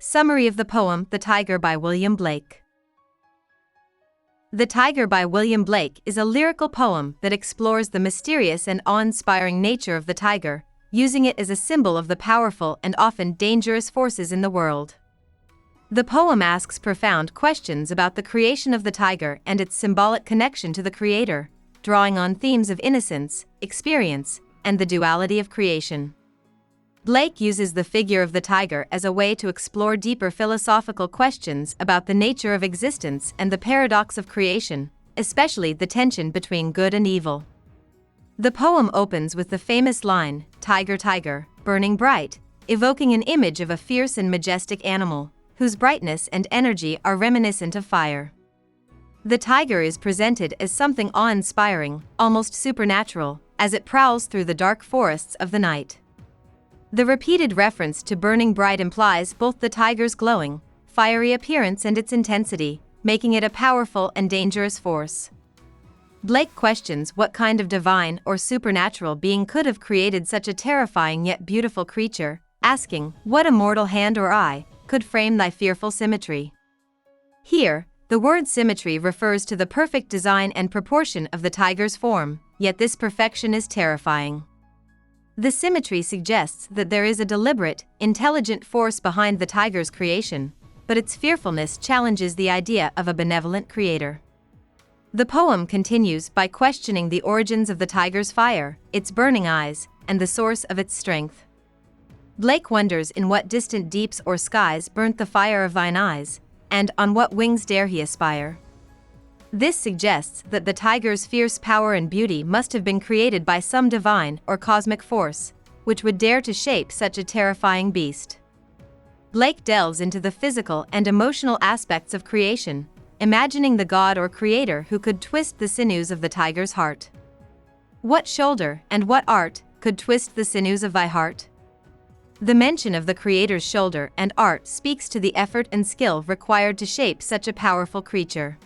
Summary of the poem The Tyger by William Blake. The Tyger by William Blake is a lyrical poem that explores the mysterious and awe-inspiring nature of the tiger, using it as a symbol of the powerful and often dangerous forces in the world. The poem asks profound questions about the creation of the tiger and its symbolic connection to the creator, drawing on themes of innocence, experience, and the duality of creation. Blake uses the figure of the tiger as a way to explore deeper philosophical questions about the nature of existence and the paradox of creation, especially the tension between good and evil. The poem opens with the famous line, "Tiger, tiger, burning bright," evoking an image of a fierce and majestic animal, whose brightness and energy are reminiscent of fire. The tiger is presented as something awe-inspiring, almost supernatural, as it prowls through the dark forests of the night. The repeated reference to burning bright implies both the tiger's glowing, fiery appearance and its intensity, making it a powerful and dangerous force. Blake questions what kind of divine or supernatural being could have created such a terrifying yet beautiful creature, asking, "What immortal hand or eye could frame thy fearful symmetry?" Here, the word symmetry refers to the perfect design and proportion of the tiger's form, yet this perfection is terrifying. The symmetry suggests that there is a deliberate, intelligent force behind the tiger's creation, but its fearfulness challenges the idea of a benevolent creator. The poem continues by questioning the origins of the tiger's fire, its burning eyes, and the source of its strength. Blake wonders in what distant deeps or skies burnt the fire of thine eyes, and on what wings dare he aspire? This suggests that the tiger's fierce power and beauty must have been created by some divine or cosmic force, which would dare to shape such a terrifying beast. Blake delves into the physical and emotional aspects of creation, imagining the god or creator who could twist the sinews of the tiger's heart. What shoulder and what art could twist the sinews of thy heart? The mention of the creator's shoulder and art speaks to the effort and skill required to shape such a powerful creature.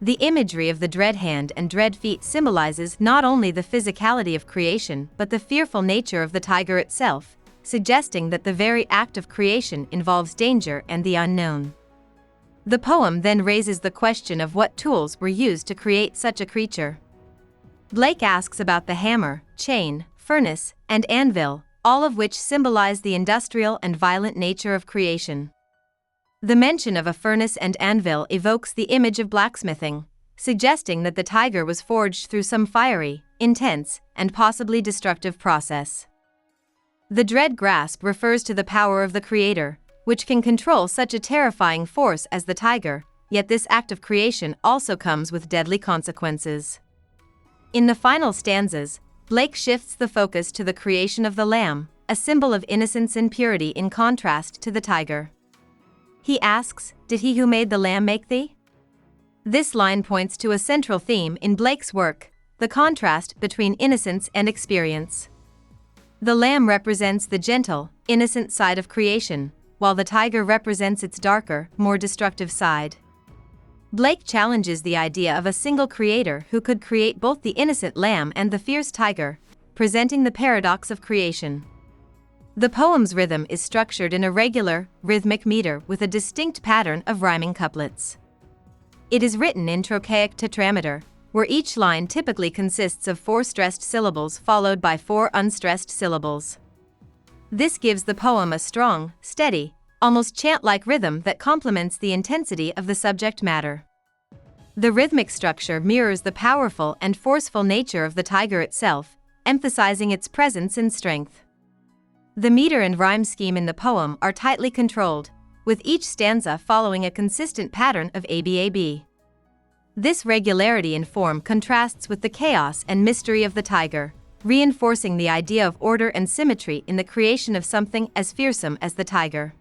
The imagery of the dread hand and dread feet symbolizes not only the physicality of creation but the fearful nature of the tiger itself, suggesting that the very act of creation involves danger and the unknown. The poem then raises the question of what tools were used to create such a creature. Blake asks about the hammer, chain, furnace, and anvil, all of which symbolize the industrial and violent nature of creation. The mention of a furnace and anvil evokes the image of blacksmithing, suggesting that the tiger was forged through some fiery, intense, and possibly destructive process. The dread grasp refers to the power of the creator, which can control such a terrifying force as the tiger, yet this act of creation also comes with deadly consequences. In the final stanzas, Blake shifts the focus to the creation of the lamb, a symbol of innocence and purity in contrast to the tiger. He asks, "Did he who made the lamb make thee?" This line points to a central theme in Blake's work, the contrast between innocence and experience. The lamb represents the gentle, innocent side of creation, while the tiger represents its darker, more destructive side. Blake challenges the idea of a single creator who could create both the innocent lamb and the fierce tiger, presenting the paradox of creation. The poem's rhythm is structured in a regular, rhythmic meter with a distinct pattern of rhyming couplets. It is written in trochaic tetrameter, where each line typically consists of 4 stressed syllables followed by 4 unstressed syllables. This gives the poem a strong, steady, almost chant-like rhythm that complements the intensity of the subject matter. The rhythmic structure mirrors the powerful and forceful nature of the tiger itself, emphasizing its presence and strength. The meter and rhyme scheme in the poem are tightly controlled, with each stanza following a consistent pattern of ABAB. This regularity in form contrasts with the chaos and mystery of the tiger, reinforcing the idea of order and symmetry in the creation of something as fearsome as the tiger.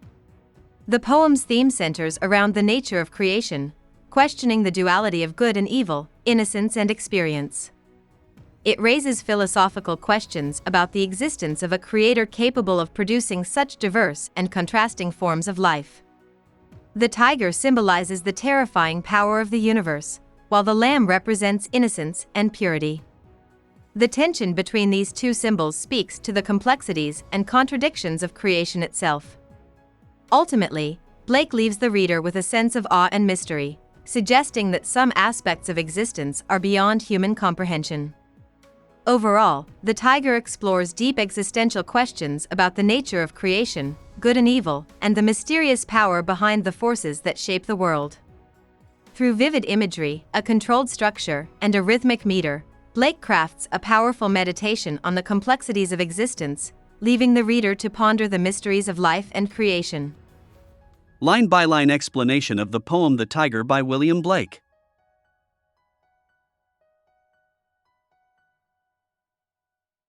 The poem's theme centers around the nature of creation, questioning the duality of good and evil, innocence and experience. It raises philosophical questions about the existence of a creator capable of producing such diverse and contrasting forms of life. The tiger symbolizes the terrifying power of the universe, while the lamb represents innocence and purity. The tension between these two symbols speaks to the complexities and contradictions of creation itself. Ultimately, Blake leaves the reader with a sense of awe and mystery, suggesting that some aspects of existence are beyond human comprehension. Overall, the Tyger explores deep existential questions about the nature of creation, good and evil, and the mysterious power behind the forces that shape the world. Through vivid imagery, a controlled structure, and a rhythmic meter, Blake crafts a powerful meditation on the complexities of existence, leaving the reader to ponder the mysteries of life and creation. Line-by-line explanation of the poem The Tyger by William Blake.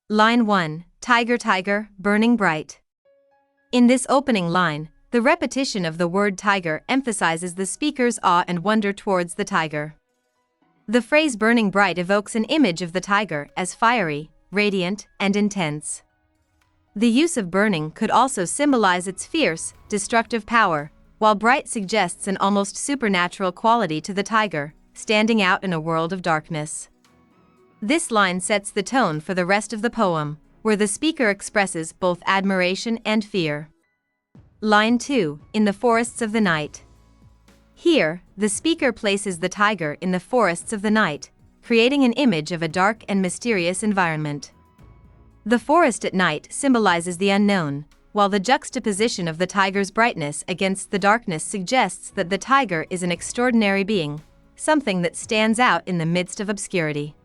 Line 1. Tyger, Tyger, burning bright. In this opening line, the repetition of the word tiger emphasizes the speaker's awe and wonder towards the tiger. The phrase burning bright evokes an image of the tiger as fiery, radiant, and intense. The use of burning could also symbolize its fierce, destructive power, while bright suggests an almost supernatural quality to the tiger, standing out in a world of darkness. This line sets the tone for the rest of the poem, where the speaker expresses both admiration and fear. Line 2. In the forests of the night. Here, the speaker places the tiger in the forests of the night, creating an image of a dark and mysterious environment. The forest at night symbolizes the unknown, while the juxtaposition of the tiger's brightness against the darkness suggests that the tiger is an extraordinary being, something that stands out in the midst of obscurity.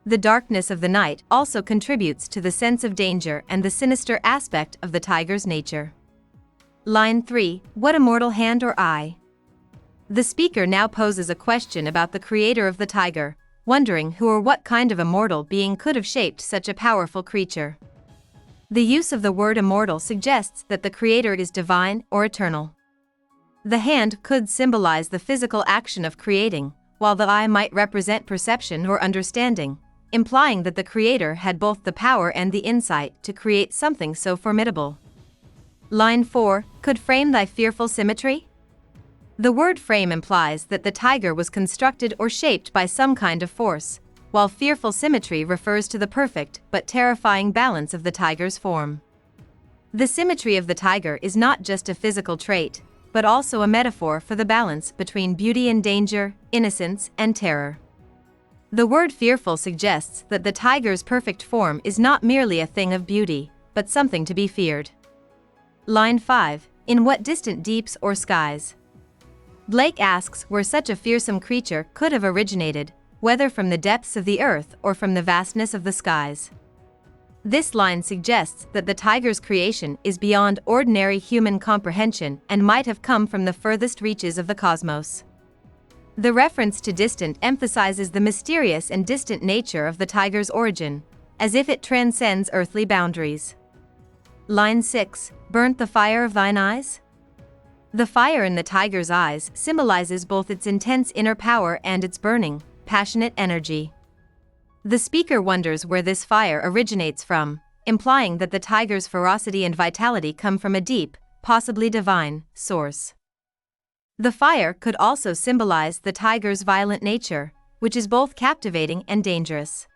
The darkness of the night also contributes to the sense of danger and the sinister aspect of the tiger's nature. Line 3. What immortal hand or eye? The speaker now poses a question about the creator of the tiger, wondering who or what kind of immortal being could have shaped such a powerful creature. The use of the word immortal suggests that the creator is divine or eternal. The hand could symbolize the physical action of creating, while the eye might represent perception or understanding, implying that the creator had both the power and the insight to create something so formidable. Line 4. Could frame thy fearful symmetry? The word frame implies that the tiger was constructed or shaped by some kind of force, while fearful symmetry refers to the perfect but terrifying balance of the tiger's form. The symmetry of the tiger is not just a physical trait, but also a metaphor for the balance between beauty and danger, innocence and terror. The word fearful suggests that the tiger's perfect form is not merely a thing of beauty, but something to be feared. Line 5. In what distant deeps or skies? Blake asks where such a fearsome creature could have originated, whether from the depths of the earth or from the vastness of the skies. This line suggests that the tiger's creation is beyond ordinary human comprehension and might have come from the furthest reaches of the cosmos. The reference to distant emphasizes the mysterious and distant nature of the tiger's origin, as if it transcends earthly boundaries. Line 6. Burnt the fire of thine eyes? The fire in the tiger's eyes symbolizes both its intense inner power and its burning, passionate energy. The speaker wonders where this fire originates from, implying that the tiger's ferocity and vitality come from a deep, possibly divine, source. The fire could also symbolize the tiger's violent nature, which is both captivating and dangerous.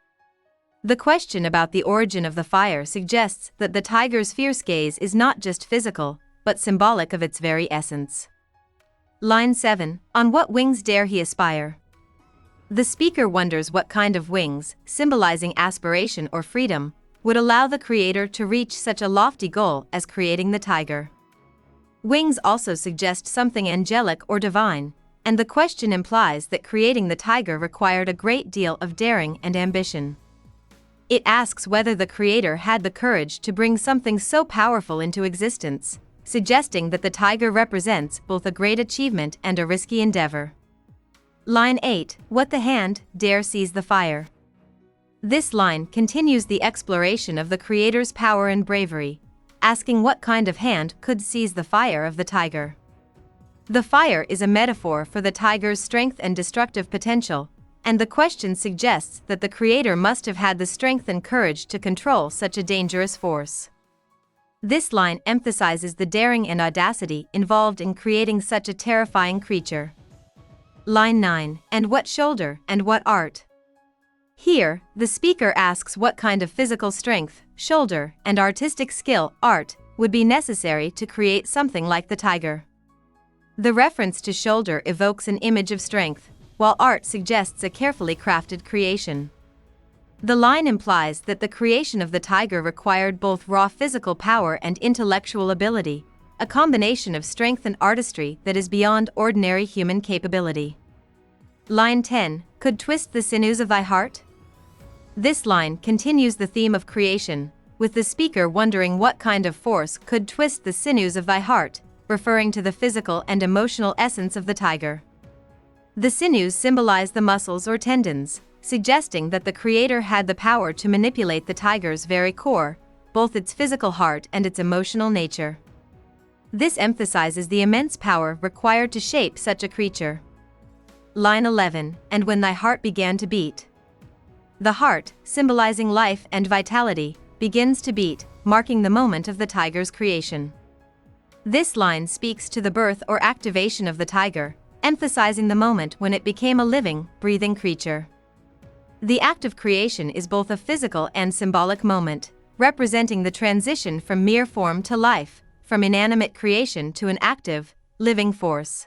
The question about the origin of the fire suggests that the tiger's fierce gaze is not just physical, but symbolic of its very essence. Line 7. On what wings dare he aspire? The speaker wonders what kind of wings, symbolizing aspiration or freedom, would allow the creator to reach such a lofty goal as creating the tiger. Wings also suggest something angelic or divine, and the question implies that creating the tiger required a great deal of daring and ambition. It asks whether the creator had the courage to bring something so powerful into existence, suggesting that the tiger represents both a great achievement and a risky endeavor. Line 8. What the hand dare seize the fire? This line continues the exploration of the creator's power and bravery, asking what kind of hand could seize the fire of the tiger. The fire is a metaphor for the tiger's strength and destructive potential, and the question suggests that the creator must have had the strength and courage to control such a dangerous force. This line emphasizes the daring and audacity involved in creating such a terrifying creature. Line 9. And what shoulder and what art? Here, the speaker asks what kind of physical strength, shoulder, and artistic skill, art, would be necessary to create something like the tiger. The reference to shoulder evokes an image of strength, while art suggests a carefully crafted creation. The line implies that the creation of the tiger required both raw physical power and intellectual ability, a combination of strength and artistry that is beyond ordinary human capability. Line 10, could twist the sinews of thy heart? This line continues the theme of creation, with the speaker wondering what kind of force could twist the sinews of thy heart, referring to the physical and emotional essence of the tiger. The sinews symbolize the muscles or tendons, suggesting that the creator had the power to manipulate the tiger's very core, both its physical heart and its emotional nature. This emphasizes the immense power required to shape such a creature. Line 11, and when thy heart began to beat. The heart, symbolizing life and vitality, begins to beat, marking the moment of the tiger's creation. This line speaks to the birth or activation of the tiger, emphasizing the moment when it became a living, breathing creature. The act of creation is both a physical and symbolic moment, representing the transition from mere form to life, from inanimate creation to an active, living force.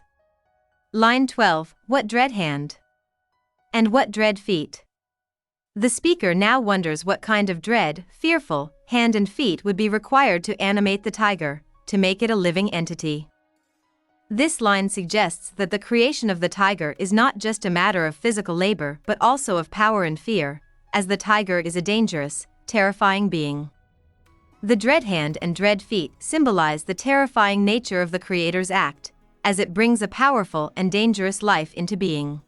Line 12, what dread hand? And what dread feet? The speaker now wonders what kind of dread, fearful, hand and feet would be required to animate the tiger, to make it a living entity. This line suggests that the creation of the tiger is not just a matter of physical labor but also of power and fear, as the tiger is a dangerous, terrifying being. The dread hand and dread feet symbolize the terrifying nature of the creator's act, as it brings a powerful and dangerous life into being.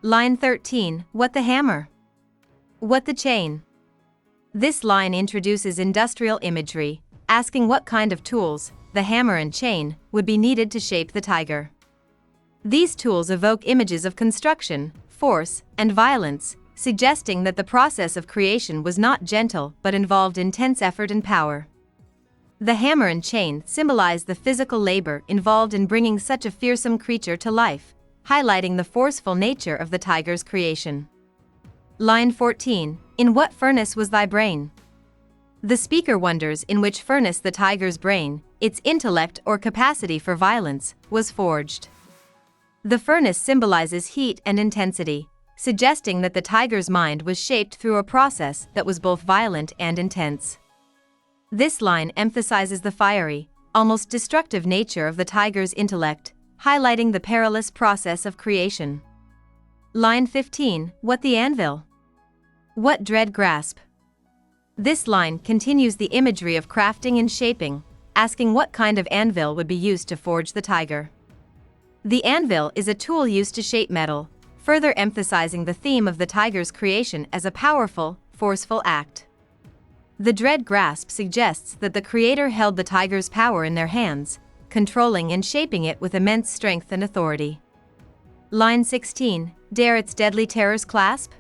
Line 13, what the hammer? What the chain? This line introduces industrial imagery, asking what kind of tools, the hammer and chain, would be needed to shape the tiger. These tools evoke images of construction, force, and violence, suggesting that the process of creation was not gentle but involved intense effort and power. The hammer and chain symbolize the physical labor involved in bringing such a fearsome creature to life, highlighting the forceful nature of the tiger's creation. Line 14, in what furnace was thy brain? The speaker wonders in which furnace the tiger's brain, its intellect or capacity for violence, was forged. The furnace symbolizes heat and intensity, suggesting that the tiger's mind was shaped through a process that was both violent and intense. This line emphasizes the fiery, almost destructive nature of the tiger's intellect, highlighting the perilous process of creation. Line 15, what the anvil? What dread grasp? This line continues the imagery of crafting and shaping, asking what kind of anvil would be used to forge the tiger. The anvil is a tool used to shape metal, further emphasizing the theme of the tiger's creation as a powerful, forceful act. The dread grasp suggests that the creator held the tiger's power in their hands, controlling and shaping it with immense strength and authority. Line 16, dare its deadly terrors clasp?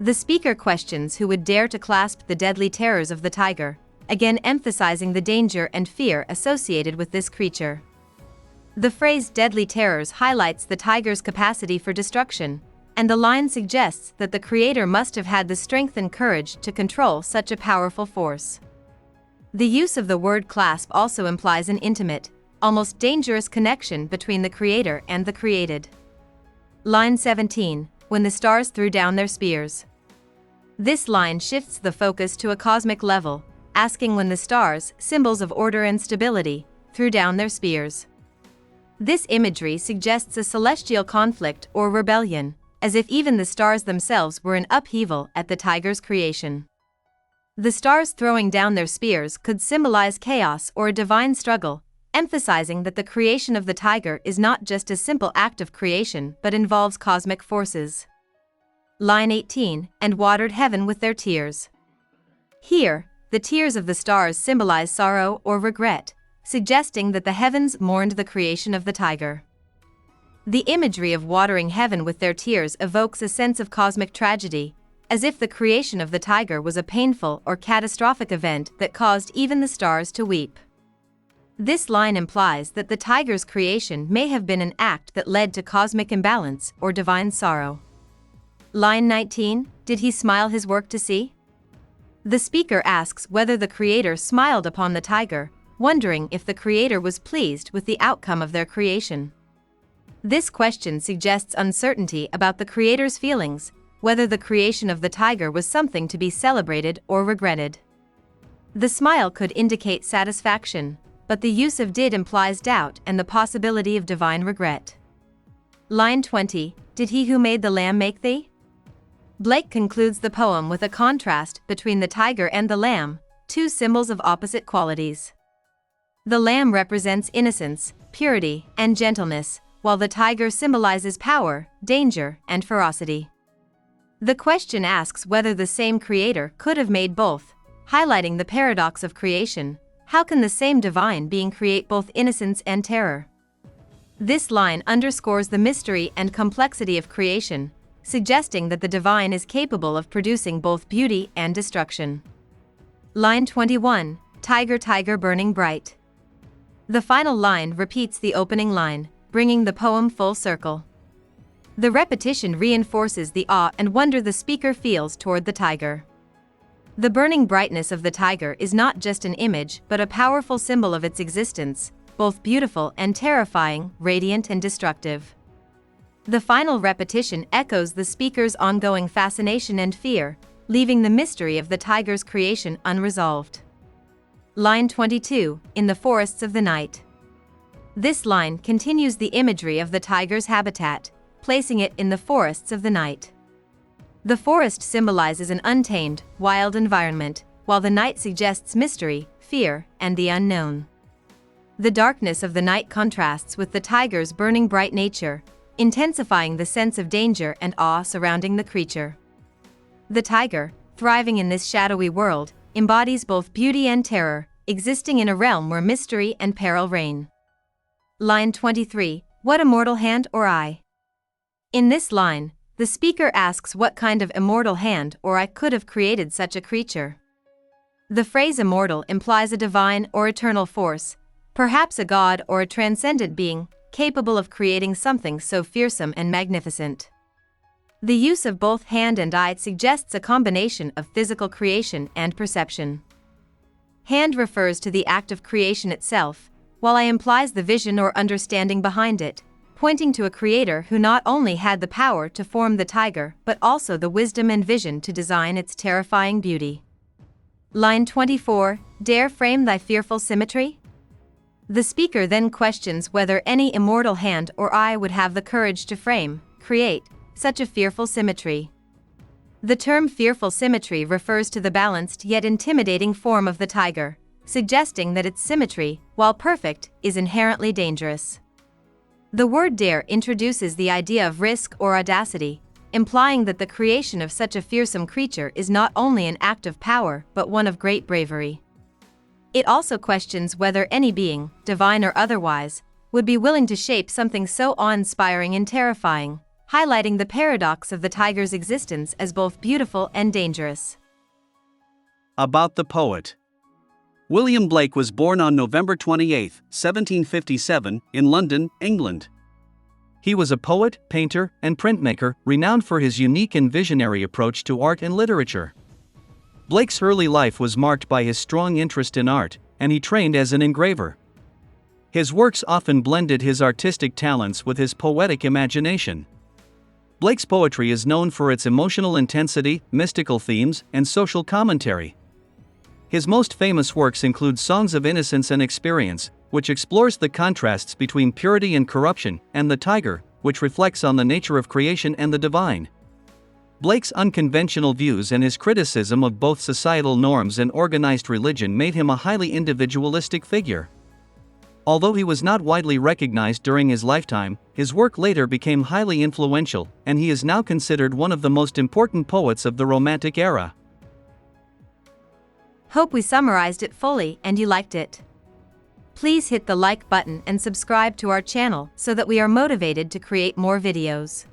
The speaker questions who would dare to clasp the deadly terrors of the tiger, again emphasizing the danger and fear associated with this creature. The phrase deadly terrors highlights the tiger's capacity for destruction, and the line suggests that the creator must have had the strength and courage to control such a powerful force. The use of the word clasp also implies an intimate, almost dangerous connection between the creator and the created. Line 17, when the stars threw down their spears. This line shifts the focus to a cosmic level, asking when the stars, symbols of order and stability, threw down their spears. This imagery suggests a celestial conflict or rebellion, as if even the stars themselves were in upheaval at the tiger's creation. The stars throwing down their spears could symbolize chaos or a divine struggle, emphasizing that the creation of the tiger is not just a simple act of creation but involves cosmic forces. Line 18, and watered heaven with their tears. Here, the tears of the stars symbolize sorrow or regret, suggesting that the heavens mourned the creation of the tiger. The imagery of watering heaven with their tears evokes a sense of cosmic tragedy, as if the creation of the tiger was a painful or catastrophic event that caused even the stars to weep. This line implies that the tiger's creation may have been an act that led to cosmic imbalance or divine sorrow. Line 19, did he smile his work to see? The speaker asks whether the creator smiled upon the tiger, wondering if the creator was pleased with the outcome of their creation. This question suggests uncertainty about the creator's feelings, whether the creation of the tiger was something to be celebrated or regretted. The smile could indicate satisfaction, but the use of did implies doubt and the possibility of divine regret. Line 20, did he who made the lamb make thee? Blake concludes the poem with a contrast between the tiger and the lamb, two symbols of opposite qualities. The lamb represents innocence, purity, and gentleness, while the tiger symbolizes power, danger, and ferocity. The question asks whether the same creator could have made both, highlighting the paradox of creation. How can the same divine being create both innocence and terror? This line underscores the mystery and complexity of creation, suggesting that the divine is capable of producing both beauty and destruction. Line 21, Tiger, tiger burning bright. The final line repeats the opening line, bringing the poem full circle. The repetition reinforces the awe and wonder the speaker feels toward the tiger. The burning brightness of the tiger is not just an image but a powerful symbol of its existence, both beautiful and terrifying, radiant and destructive. The final repetition echoes the speaker's ongoing fascination and fear, leaving the mystery of the tiger's creation unresolved. Line 22, in the forests of the night. This line continues the imagery of the tiger's habitat, placing it in the forests of the night. The forest symbolizes an untamed, wild environment, while the night suggests mystery, fear, and the unknown. The darkness of the night contrasts with the tiger's burning bright nature, intensifying the sense of danger and awe surrounding the creature. The tiger, thriving in this shadowy world, embodies both beauty and terror, existing in a realm where mystery and peril reign. Line 23, what immortal hand or eye? In this line, the speaker asks what kind of immortal hand or eye could have created such a creature. The phrase immortal implies a divine or eternal force, perhaps a god or a transcendent being, capable of creating something so fearsome and magnificent. The use of both hand and eye suggests a combination of physical creation and perception. Hand refers to the act of creation itself, while eye implies the vision or understanding behind it, pointing to a creator who not only had the power to form the tiger but also the wisdom and vision to design its terrifying beauty. Line 24, dare frame thy fearful symmetry? The speaker then questions whether any immortal hand or eye would have the courage to frame, create, such a fearful symmetry. The term fearful symmetry refers to the balanced yet intimidating form of the tiger, suggesting that its symmetry, while perfect, is inherently dangerous. The word dare introduces the idea of risk or audacity, implying that the creation of such a fearsome creature is not only an act of power but one of great bravery. It also questions whether any being, divine or otherwise, would be willing to shape something so awe-inspiring and terrifying, highlighting the paradox of the tiger's existence as both beautiful and dangerous. About the poet. William Blake was born on November 28, 1757, in London, England. He was a poet, painter, and printmaker, renowned for his unique and visionary approach to art and literature. Blake's early life was marked by his strong interest in art, and he trained as an engraver. His works often blended his artistic talents with his poetic imagination. Blake's poetry is known for its emotional intensity, mystical themes, and social commentary. His most famous works include Songs of Innocence and Experience, which explores the contrasts between purity and corruption, and The Tiger, which reflects on the nature of creation and the divine. Blake's unconventional views and his criticism of both societal norms and organized religion made him a highly individualistic figure. Although he was not widely recognized during his lifetime, his work later became highly influential, and he is now considered one of the most important poets of the Romantic era. Hope we summarized it fully and you liked it. Please hit the like button and subscribe to our channel so that we are motivated to create more videos.